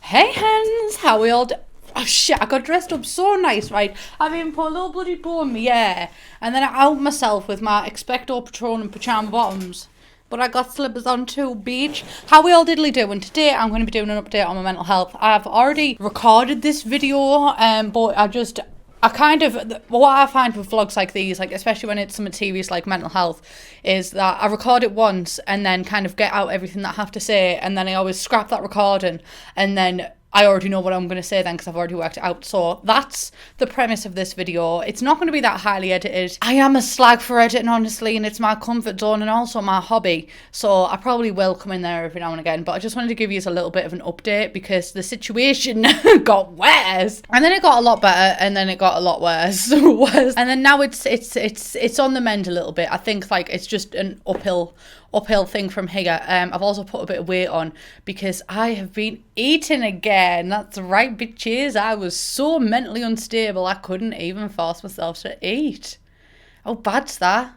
Hey hens, how we all do? Oh shit, I got dressed up so nice, right? I mean, put a little bloody bow in my hair, and then I out myself with my Expecto Patron and pyjama bottoms. But I got slippers on too, beach. How we all diddly do, and today I'm going to be doing an update on my mental health. I've already recorded this video, but what I find with vlogs like these, like especially when it's something serious like mental health, is that I record it once and then kind of get out everything that I have to say, and then I always scrap that recording, and then I already know what I'm going to say then because I've already worked it out. So that's the premise of this video. It's not going to be that highly edited. I am a slag for editing, honestly, and it's my comfort zone and also my hobby. So I probably will come in there every now and again. But I just wanted to give you a little bit of an update because the situation got worse. And then it got a lot better, and then it got a lot worse. And then now it's on the mend a little bit. I think like it's just an uphill thing from here. I've also put a bit of weight on because I have been eating again. That's right, bitches. I was so mentally unstable I couldn't even force myself to eat. How bad's that?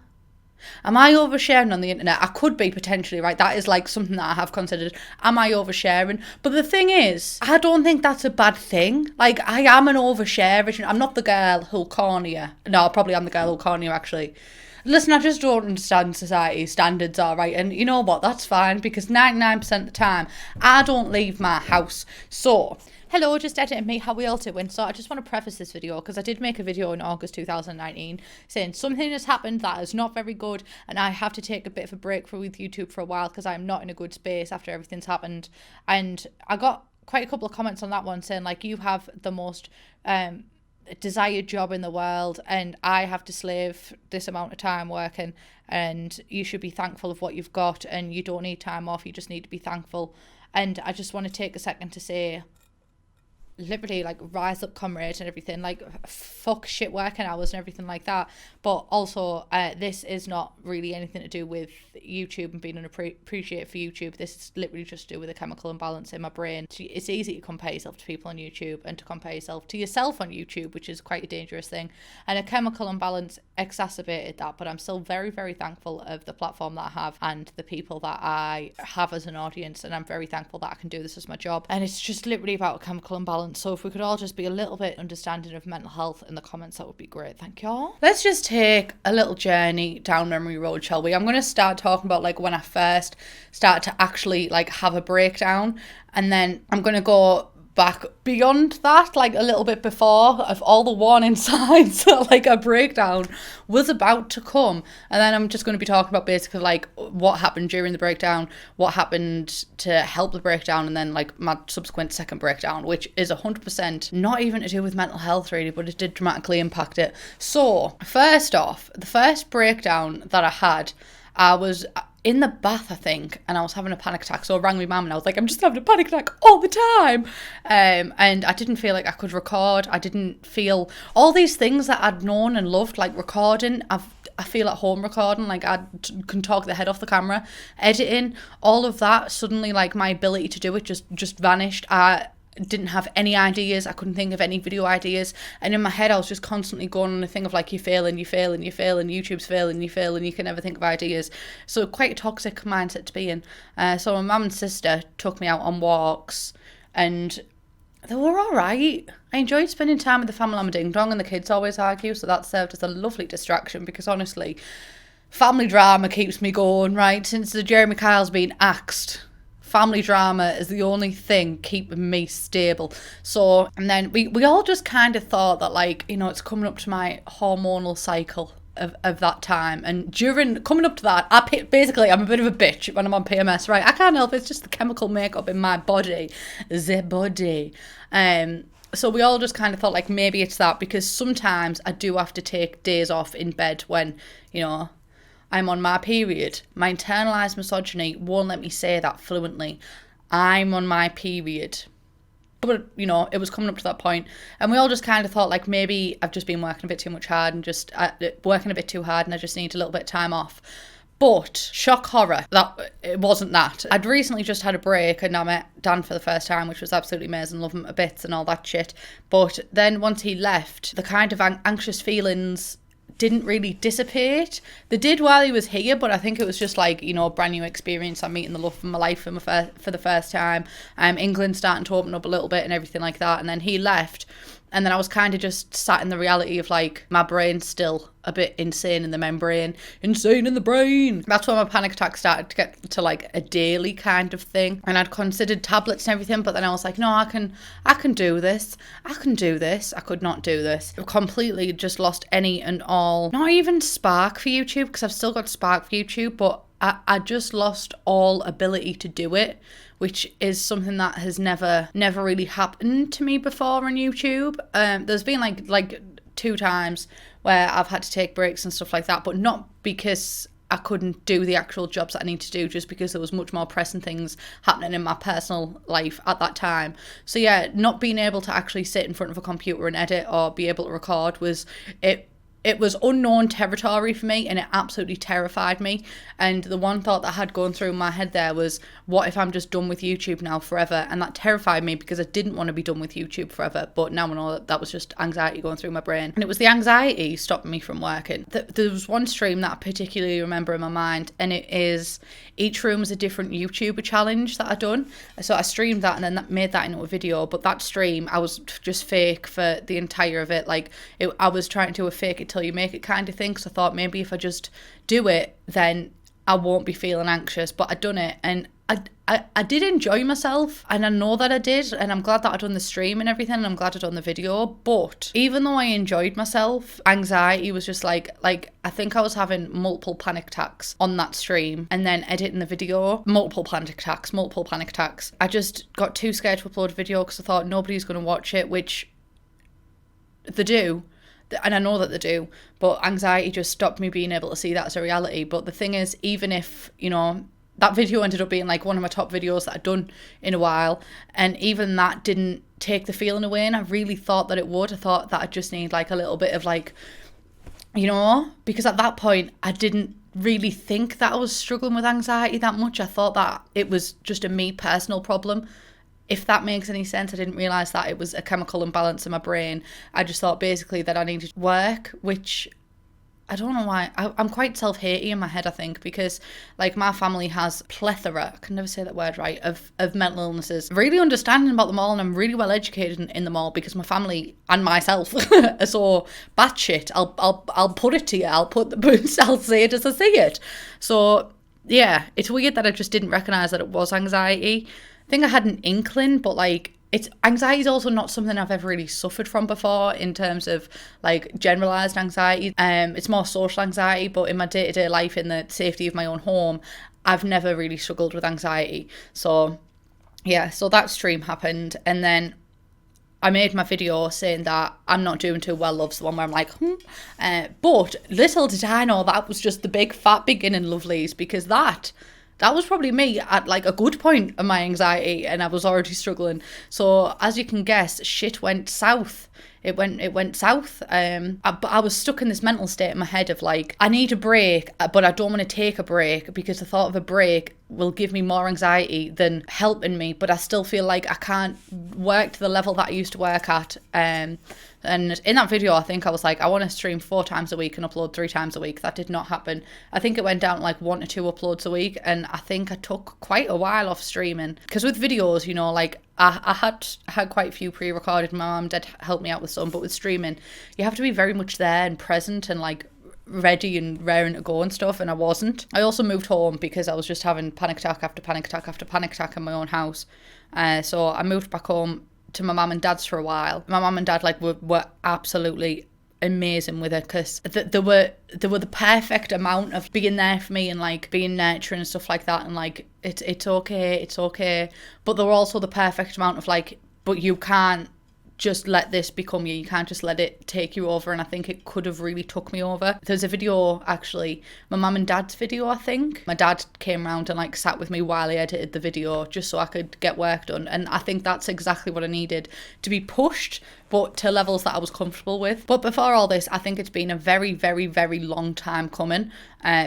Am I oversharing on the internet? I could be potentially, right? That is like something that I have considered. Am I oversharing? But the thing is, I don't think that's a bad thing. Like, I am an oversharer. I'm not the girl who'll corner you. No, I probably am the girl who'll corner you, actually. Listen, I just don't understand society's standards, all right? And you know what? That's fine because 99% of the time, I don't leave my house. So, hello, just editing me, how we all doing? So I just want to preface this video because I did make a video in August 2019 saying something has happened that is not very good and I have to take a bit of a break with YouTube for a while because I'm not in a good space after everything's happened. And I got quite a couple of comments on that one saying like, you have the most desired job in the world and I have to slave this amount of time working, and you should be thankful of what you've got and you don't need time off, you just need to be thankful. And I just want to take a second to say, literally, like, rise up, comrade, and everything. Like, fuck shit working hours and everything like that. But also, this is not really anything to do with YouTube and being unappreciated for YouTube. This is literally just to do with a chemical imbalance in my brain. It's easy to compare yourself to people on YouTube and to compare yourself to yourself on YouTube, which is quite a dangerous thing. And a chemical imbalance exacerbated that. But I'm still very, very thankful of the platform that I have and the people that I have as an audience. And I'm very thankful that I can do this as my job. And it's just literally about a chemical imbalance. So if we could all just be a little bit understanding of mental health in the comments, that would be great. Thank y'all. Let's just take a little journey down memory road, shall we? I'm going to start talking about like when I first started to actually like have a breakdown, and then I'm going to go back beyond that, like a little bit before, of all the warning signs that like a breakdown was about to come. And then I'm just going to be talking about basically like what happened during the breakdown, what happened to help the breakdown, and then like my subsequent second breakdown, which is 100% not even to do with mental health really, but it did dramatically impact it. So first off, the first breakdown that I had, I was in the bath, I think, and I was having a panic attack. So I rang my mum and I was like, I'm just having a panic attack all the time. And I didn't feel like I could record. I didn't feel all these things that I'd known and loved, like recording. I feel at home recording, like I can talk the head off the camera, editing, all of that. Suddenly, like my ability to do it just vanished. I didn't have any ideas. I couldn't think of any video ideas, and in my head I was just constantly going on a thing of like, you fail and YouTube's failing, you fail and you can never think of ideas. So quite a toxic mindset to be in. So my mum and sister took me out on walks and they were all right. I enjoyed spending time with the family. I'm a ding dong and the kids always argue, so that served as a lovely distraction because honestly, family drama keeps me going, right? Since the Jeremy Kyle's been axed, family drama is the only thing keeping me stable. So, and then we all just kind of thought that, like, you know, it's coming up to my hormonal cycle of that time. And coming up to that, I'm a bit of a bitch when I'm on PMS, right? I can't help it. It's just the chemical makeup in my body. The body. So we all just kind of thought, like, maybe it's that, because sometimes I do have to take days off in bed when, you know, I'm on my period. My internalised misogyny won't let me say that fluently. I'm on my period. But, you know, it was coming up to that point. And we all just kind of thought, like, maybe I've just been working a bit too much hard and just working a bit too hard and I just need a little bit of time off. But, shock horror, that it wasn't that. I'd recently just had a break and I met Dan for the first time, which was absolutely amazing, love him to bits and all that shit. But then once he left, the kind of anxious feelings didn't really dissipate. They did while he was here, but I think it was just like, you know, a brand new experience. I'm meeting the love of my life for the first time. England starting to open up a little bit and everything like that. And then he left. And then I was kind of just sat in the reality of like, my brain's still a bit insane in the membrane. Insane in the brain. That's when my panic attack started to get to like a daily kind of thing. And I'd considered tablets and everything, but then I was like, no, I can do this. I can do this. I could not do this. I completely just lost any and all, not even spark for YouTube, because I've still got spark for YouTube, but I just lost all ability to do it, which is something that has never really happened to me before on YouTube. There's been like 2 times where I've had to take breaks and stuff like that, but not because I couldn't do the actual jobs that I need to do, just because there was much more pressing things happening in my personal life at that time. So yeah, not being able to actually sit in front of a computer and edit or be able to record it was unknown territory for me, and it absolutely terrified me. And the one thought that had gone through my head there was, what if I'm just done with YouTube now forever? And that terrified me because I didn't want to be done with YouTube forever. But now I know that that was just anxiety going through my brain. And it was the anxiety stopping me from working. There was one stream that I particularly remember in my mind, and it is, each room is a different YouTuber challenge that I'd done. So I streamed that and then made that into a video. But that stream, I was just fake for the entire of it. Like, I was trying to do a fake it till you make it kind of thing, because I thought maybe if I just do it, then I won't be feeling anxious. But I'd done it, and I did enjoy myself, and I know that I did, and I'm glad that I'd done the stream and everything, and I'm glad I'd done the video. But even though I enjoyed myself, anxiety was just like I think I was having multiple panic attacks on that stream, and then editing the video, multiple panic attacks. I just got too scared to upload a video because I thought nobody's going to watch it, which they do. And I know that they do, but anxiety just stopped me being able to see that as a reality. But the thing is, even if, you know, that video ended up being like one of my top videos that I'd done in a while, and even that didn't take the feeling away, and I really thought that it would. I thought that I'd just need like a little bit of like, you know, because at that point I didn't really think that I was struggling with anxiety that much. I thought that it was just a me personal problem. If that makes any sense, I didn't realise that it was a chemical imbalance in my brain. I just thought basically that I needed work, which I don't know why. I'm quite self-hating in my head, I think, because like my family has plethora, I can never say that word right, of mental illnesses. Really understanding about them all, and I'm really well educated in them all, because my family and myself are so batshit. I'll put it to you. I'll say it as I see it. So yeah, it's weird that I just didn't recognise that it was anxiety. I think I had an inkling, but like, anxiety is also not something I've ever really suffered from before in terms of like generalized anxiety. It's more social anxiety, but in my day-to-day life, in the safety of my own home, I've never really struggled with anxiety. So yeah, so that stream happened, and then I made my video saying that I'm not doing too well, love's the one where I'm like, but little did I know that was just the big fat beginning, lovelies, because that was probably me at like a good point of my anxiety, and I was already struggling. So as you can guess, shit went south. It went south. I was stuck in this mental state in my head of like, I need a break, but I don't want to take a break, because the thought of a break will give me more anxiety than helping me. But I still feel like I can't work to the level that I used to work at. And in that video, I think I was like, I want to stream 4 times a week and upload 3 times a week. That did not happen. I think it went down to like 1 to 2 uploads a week. And I think I took quite a while off streaming. Because with videos, you know, like I had quite a few pre-recorded. My mum did help me out with some. But with streaming, you have to be very much there and present and like ready and raring to go and stuff, and I wasn't. I also moved home because I was just having panic attack after panic attack after panic attack in my own house. So I moved back home to my mum and dad's for a while. My mum and dad like were absolutely amazing with it, because they were the perfect amount of being there for me and like being nurturing and stuff like that, and like it's okay, but they were also the perfect amount of like, but you can't just let this become you can't just let it take you over. And I think it could have really took me over. There's a video, actually, my mum and dad's video, I think. My dad came around and like sat with me while he edited the video just so I could get work done, and I think that's exactly what I needed, to be pushed but to levels that I was comfortable with. But before all this, I think it's been a very, very, very long time coming,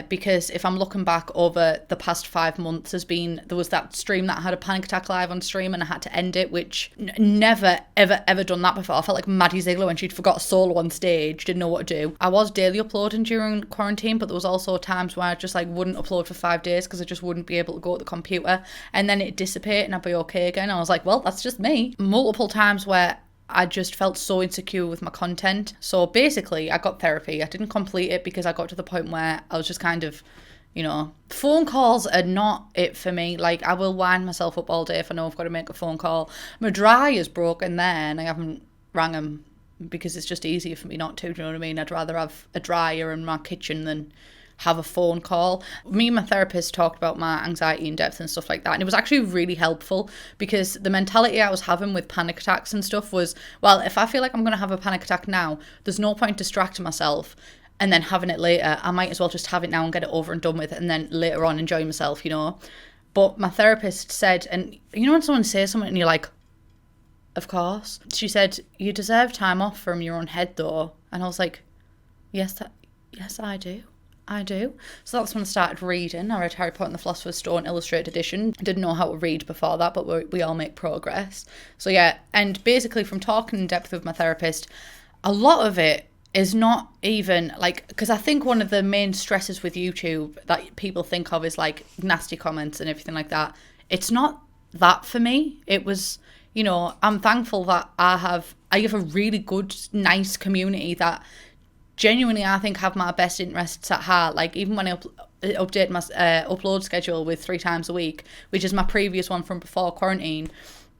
because if I'm looking back over the past 5 months, there was that stream that I had a panic attack live on stream and I had to end it, which never, ever, ever done that before. I felt like Maddie Ziegler when she'd forgot a solo on stage, didn't know what to do. I was daily uploading during quarantine, but there was also times where I just like wouldn't upload for 5 days because I just wouldn't be able to go to the computer, and then it'd dissipate and I'd be okay again. I was like, well, that's just me. Multiple times where I just felt so insecure with my content. So basically, I got therapy. I didn't complete it because I got to the point where I was just kind of, phone calls are not it for me. Like, I will wind myself up all day if I know I've got to make a phone call. My dryer's broken there and I haven't rang him because it's just easier for me not to, do you know what I mean? I'd rather have a dryer in my kitchen than have a phone call. Me and my therapist talked about my anxiety in depth and stuff like that, and it was actually really helpful because the mentality I was having with panic attacks and stuff was, well, if I feel like I'm going to have a panic attack now, there's no point distracting myself and then having it later. I might as well just have it now and get it over and done with, and then later on enjoy myself, But my therapist said, and when someone says something and you're like, of course, she said, you deserve time off from your own head though. And I was like, yes, I do. So that's when I started reading. I read Harry Potter and the Philosopher's Stone illustrated edition. I didn't know how to read before that, but we all make progress. So yeah, and basically from talking in depth with my therapist, a lot of it is not even like, because I think one of the main stresses with YouTube that people think of is like nasty comments and everything like that. It's not that for me. It was, I'm thankful that I have a really good, nice community that genuinely I think have my best interests at heart. Like, even when I update my upload schedule with 3 times a week, which is my previous one from before quarantine,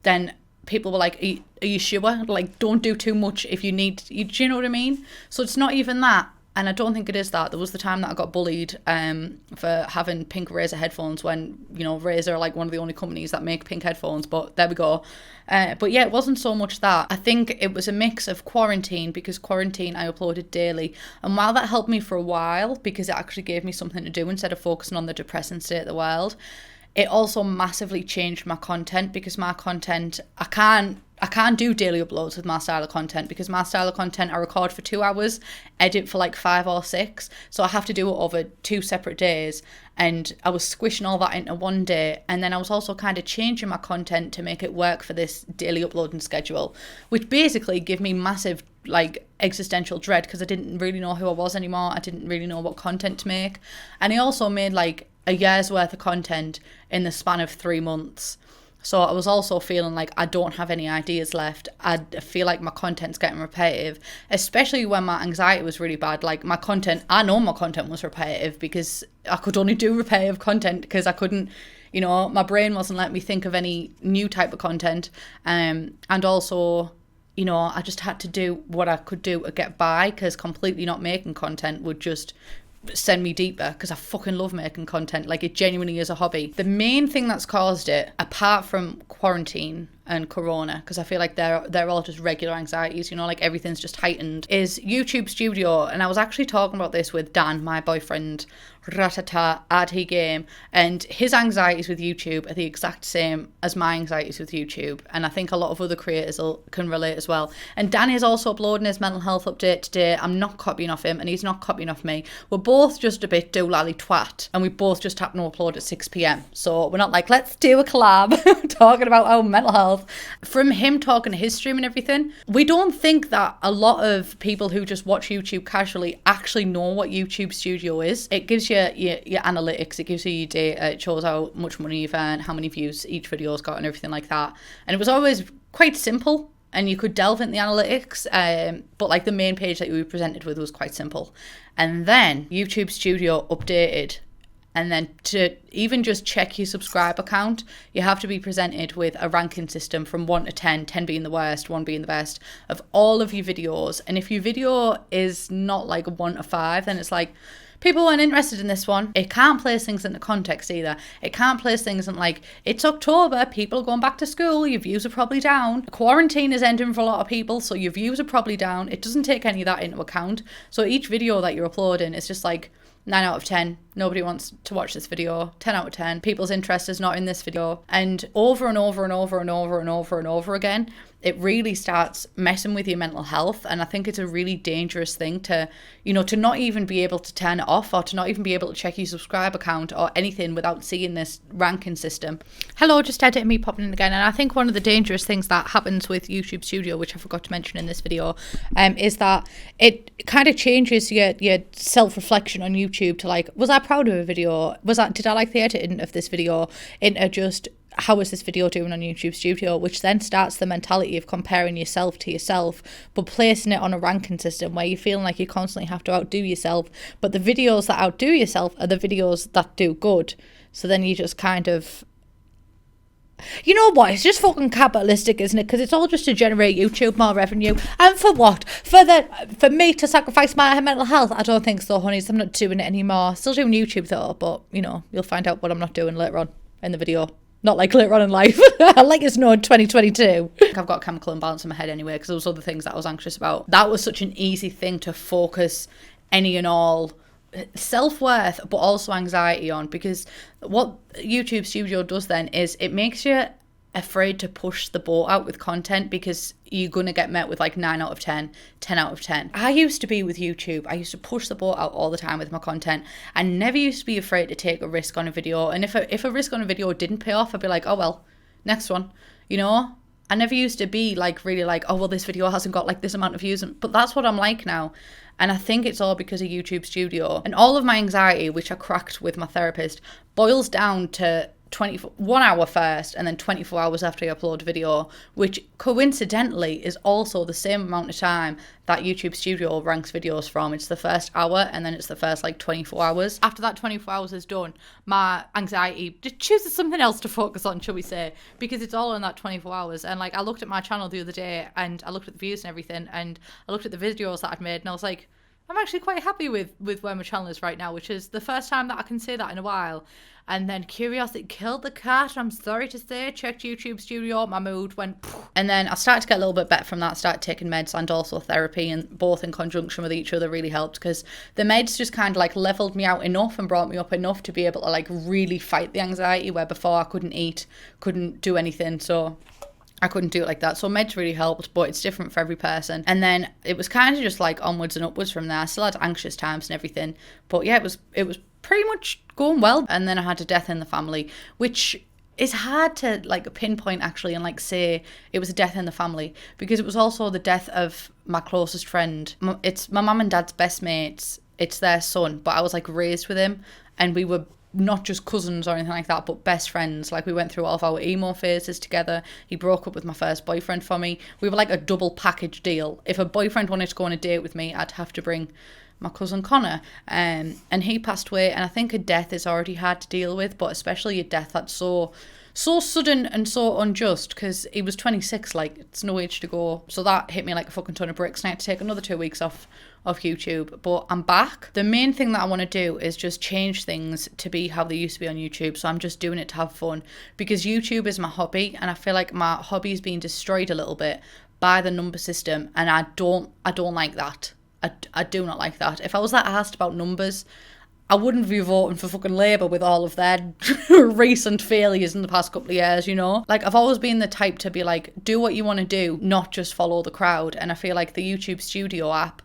then people were like, are you sure? Like, don't do too much if you need, do you know what I mean? So it's not even that. And I don't think it is that. There was the time that I got bullied for having pink Razer headphones when, Razer are like one of the only companies that make pink headphones. But there we go. But yeah, it wasn't so much that. I think it was a mix of quarantine, because quarantine I uploaded daily. And while that helped me for a while, because it actually gave me something to do instead of focusing on the depressing state of the world, it also massively changed my content, because my content, I can't do daily uploads with my style of content, because my style of content I record for 2 hours, edit for like 5 or 6, so I have to do it over 2 separate days, and I was squishing all that into one day. And then I was also kind of changing my content to make it work for this daily uploading schedule, which basically gave me massive like existential dread, because I didn't really know who I was anymore. I didn't really know what content to make. And I also made like a year's worth of content in the span of 3 months. So I was also feeling like I don't have any ideas left. I feel like my content's getting repetitive, especially when my anxiety was really bad. Like I know my content was repetitive because I could only do repetitive content because I couldn't, my brain wasn't letting me think of any new type of content. And also, I just had to do what I could do to get by, because completely not making content would just send me deeper, because I fucking love making content. Like, it genuinely is a hobby. The main thing that's caused it, apart from quarantine and corona, because I feel like they're all just regular anxieties, like everything's just heightened, is YouTube Studio. And I was actually talking about this with Dan, my boyfriend, ratata, ad he game, and his anxieties with YouTube are the exact same as my anxieties with YouTube, and I think a lot of other creators can relate as well. And Dan is also uploading his mental health update today. I'm not copying off him and he's not copying off me. We're both just a bit doolally twat, and we both just happen to upload at 6 p.m, so we're not like, let's do a collab talking about our mental health. From him talking to his stream and everything, we don't think that a lot of people who just watch YouTube casually actually know what YouTube Studio is. It gives you your analytics, it gives you your data, it shows how much money you've earned, how many views each video's got and everything like that. And it was always quite simple, and you could delve into the analytics, but like the main page that you were presented with was quite simple. And then YouTube Studio updated, and then to even just check your subscriber count, you have to be presented with a ranking system from 1 to 10, 10 being the worst, 1 being the best, of all of your videos. And if your video is not like a 1 to 5, then it's like, people weren't interested in this one. It can't place things into context either. It can't place things in like, it's October, people are going back to school, your views are probably down. Quarantine is ending for a lot of people, so your views are probably down. It doesn't take any of that into account. So each video that you're uploading is just like 9 out of 10. Nobody wants to watch this video. 10 out of 10. People's interest is not in this video. And over and over and over and over and over and over again, it really starts messing with your mental health. And I think it's a really dangerous thing to, to not even be able to turn it off, or to not even be able to check your subscriber count or anything without seeing this ranking system. Hello, just editing me popping in again. And I think one of the dangerous things that happens with YouTube Studio, which I forgot to mention in this video, is that it kind of changes your self-reflection on YouTube to like, was I proud of a video? Did I like the editing of this video? Into just, how is this video doing on YouTube Studio? Which then starts the mentality of comparing yourself to yourself, but placing it on a ranking system where you're feeling like you constantly have to outdo yourself. But the videos that outdo yourself are the videos that do good. So then you just kind of, you know what? It's just fucking capitalistic, isn't it? Because it's all just to generate YouTube more revenue. And for what? For me to sacrifice my mental health? I don't think so, honeys. I'm not doing it anymore. Still doing YouTube though, but you'll find out what I'm not doing later on in the video. Not like later on in life. Like it's no 2022. I've got chemical imbalance in my head anyway, because there was other things that I was anxious about. That was such an easy thing to focus any and all self-worth, but also anxiety on, because what YouTube Studio does then is it makes you afraid to push the boat out with content, because you're going to get met with like 9 out of 10, 10 out of 10. I used to be with YouTube. I used to push the boat out all the time with my content. I never used to be afraid to take a risk on a video. And if a risk on a video didn't pay off, I'd be like, oh, well, next one, I never used to be like really like, oh, well, this video hasn't got like this amount of views. But that's what I'm like now. And I think it's all because of YouTube Studio. And all of my anxiety, which I cracked with my therapist, boils down to 1 hour first and then 24 hours after you upload a video, which coincidentally is also the same amount of time that YouTube Studio ranks videos from. It's the first hour and then it's the first like 24 hours. After that 24 hours is done, my anxiety just chooses something else to focus on, shall we say, because it's all in that 24 hours. And like, I looked at my channel the other day and I looked at the views and everything, and I looked at the videos that I'd made, and I was like, I'm actually quite happy with where my channel is right now, which is the first time that I can say that in a while. And then curiosity killed the cat, I'm sorry to say. Checked YouTube Studio, my mood went poof. And then I started to get a little bit better from that, started taking meds and also therapy, and both in conjunction with each other really helped, because the meds just kind of like leveled me out enough and brought me up enough to be able to like really fight the anxiety, where before I couldn't eat, couldn't do anything, so I couldn't do it like that. So meds really helped, but it's different for every person. And then it was kind of just like onwards and upwards from there. I still had anxious times and everything, but yeah, it was pretty much going well. And then I had a death in the family, which is hard to like pinpoint actually and like say it was a death in the family, because it was also the death of my closest friend. It's my mum and dad's best mates. It's their son, but I was like raised with him, and we were not just cousins or anything like that, but best friends. Like, we went through all of our emo phases together. He broke up with my first boyfriend for me. We were like a double package deal. If a boyfriend wanted to go on a date with me, I'd have to bring my cousin Connor, and he passed away. And I think a death is already hard to deal with, but especially a death that's so sudden and so unjust, because he was 26, like, it's no age to go. So that hit me like a fucking ton of bricks, and I had to take another 2 weeks off YouTube, but I'm back. The main thing that I want to do is just change things to be how they used to be on YouTube. So I'm just doing it to have fun, because YouTube is my hobby, and I feel like my hobby is being destroyed a little bit by the number system, and I don't like that. I do not like that. If I was that asked about numbers, I wouldn't be voting for fucking Labour with all of their recent failures in the past couple of years, Like, I've always been the type to be like, do what you want to do, not just follow the crowd. And I feel like the YouTube Studio app,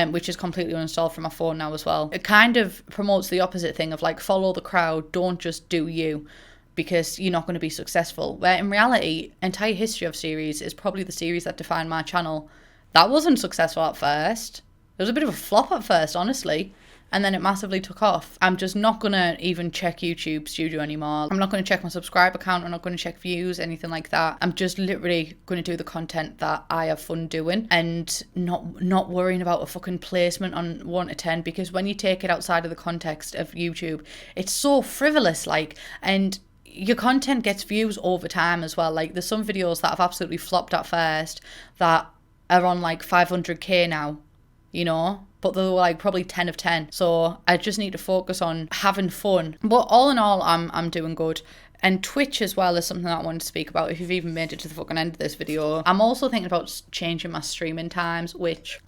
which is completely uninstalled from my phone now as well, it kind of promotes the opposite thing of like, follow the crowd, don't just do you, because you're not going to be successful. Where in reality, entire history of series is probably the series that defined my channel. That wasn't successful at first. It was a bit of a flop at first, honestly. And then it massively took off. I'm just not going to even check YouTube Studio anymore. I'm not going to check my subscriber count. I'm not going to check views, anything like that. I'm just literally going to do the content that I have fun doing, and not worrying about a fucking placement on 1 to 10, because when you take it outside of the context of YouTube, it's so frivolous, like, and your content gets views over time as well. Like, there's some videos that have absolutely flopped at first that are on like 500k now, but they were like probably 10 of 10. So I just need to focus on having fun. But all in all, I'm doing good. And Twitch as well is something that I wanted to speak about, if you've even made it to the fucking end of this video. I'm also thinking about changing my streaming times, which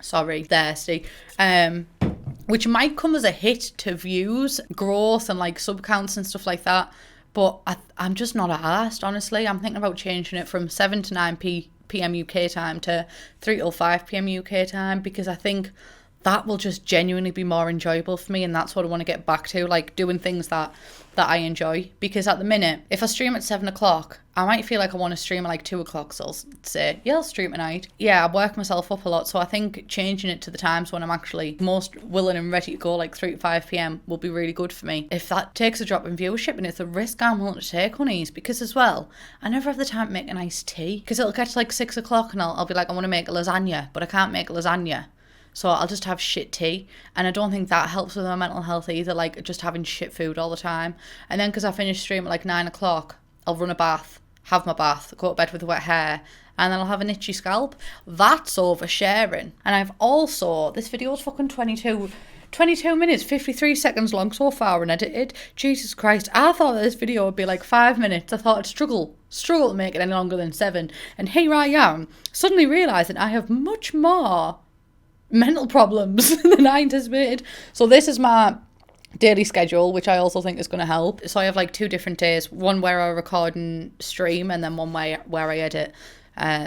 which might come as a hit to views, growth, and like sub counts and stuff like that. But I'm just not arsed, honestly. I'm thinking about changing it from 7 to 9 p.m. UK time to 3 till 5 p.m. UK time, because I think that will just genuinely be more enjoyable for me, and that's what I want to get back to, like doing things that I enjoy. Because at the minute, if I stream at 7 o'clock, I might feel like I want to stream at like 2 o'clock, so I'll say, yeah, I'll stream at night. Yeah, I work myself up a lot, so I think changing it to the times when I'm actually most willing and ready to go, like 3 to 5 p.m, will be really good for me. If that takes a drop in viewership, and it's a risk I'm willing to take, honeys, because as well, I never have the time to make a nice tea, because it'll get to like 6 o'clock and I'll be like, I want to make a lasagna, but I can't make a lasagna. So I'll just have shit tea, and I don't think that helps with my mental health either, like just having shit food all the time. And then because I finish stream at like 9 o'clock, I'll run a bath, have my bath, go to bed with wet hair, and then I'll have an itchy scalp. That's oversharing. And I've also, this video's fucking 22 minutes, 53 seconds long so far unedited. Jesus Christ, I thought this video would be like 5 minutes. I thought I'd struggle to make it any longer than 7. And here I am, suddenly realising I have much more mental problems than I anticipated. So this is my daily schedule, which I also think is going to help. So I have like 2 different days, one where I record and stream, and then one where I edit.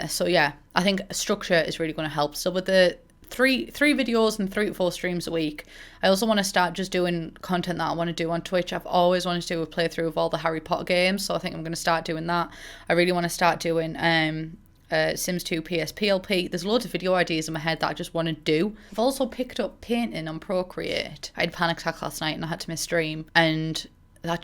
So yeah, I think structure is really going to help. So with the three videos and 3 to 4 streams a week, I also want to start just doing content that I want to do on Twitch. I've always wanted to do a playthrough of all the Harry Potter games, so I think I'm going to start doing that. I really want to start doing Sims 2 PSPLP. There's loads of video ideas in my head that I just want to do. I've also picked up painting on Procreate. I had a panic attack last night and I had to miss stream, and I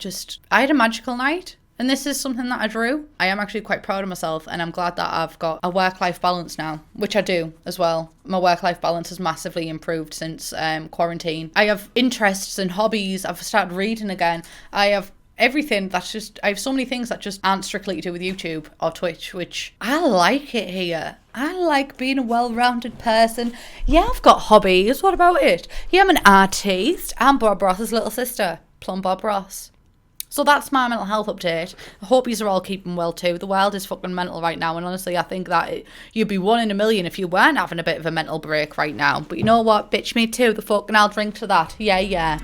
had a magical night, and this is something that I drew. I am actually quite proud of myself, and I'm glad that I've got a work-life balance now, which I do as well. My work-life balance has massively improved since quarantine. I have interests and hobbies. I've started reading again. I have everything that's just, I have so many things that just aren't strictly to do with YouTube or Twitch, which I like it here. I like being a well-rounded person. Yeah, I've got hobbies. What about it? Yeah, I'm an artist. I'm Bob Ross's little sister, Plum Bob Ross. So that's my mental health update. I hope you are all keeping well too. The world is fucking mental right now, and honestly, I think that you'd be 1 in a million if you weren't having a bit of a mental break right now. But you know what? Bitch me too. The fucking I'll drink to that. Yeah.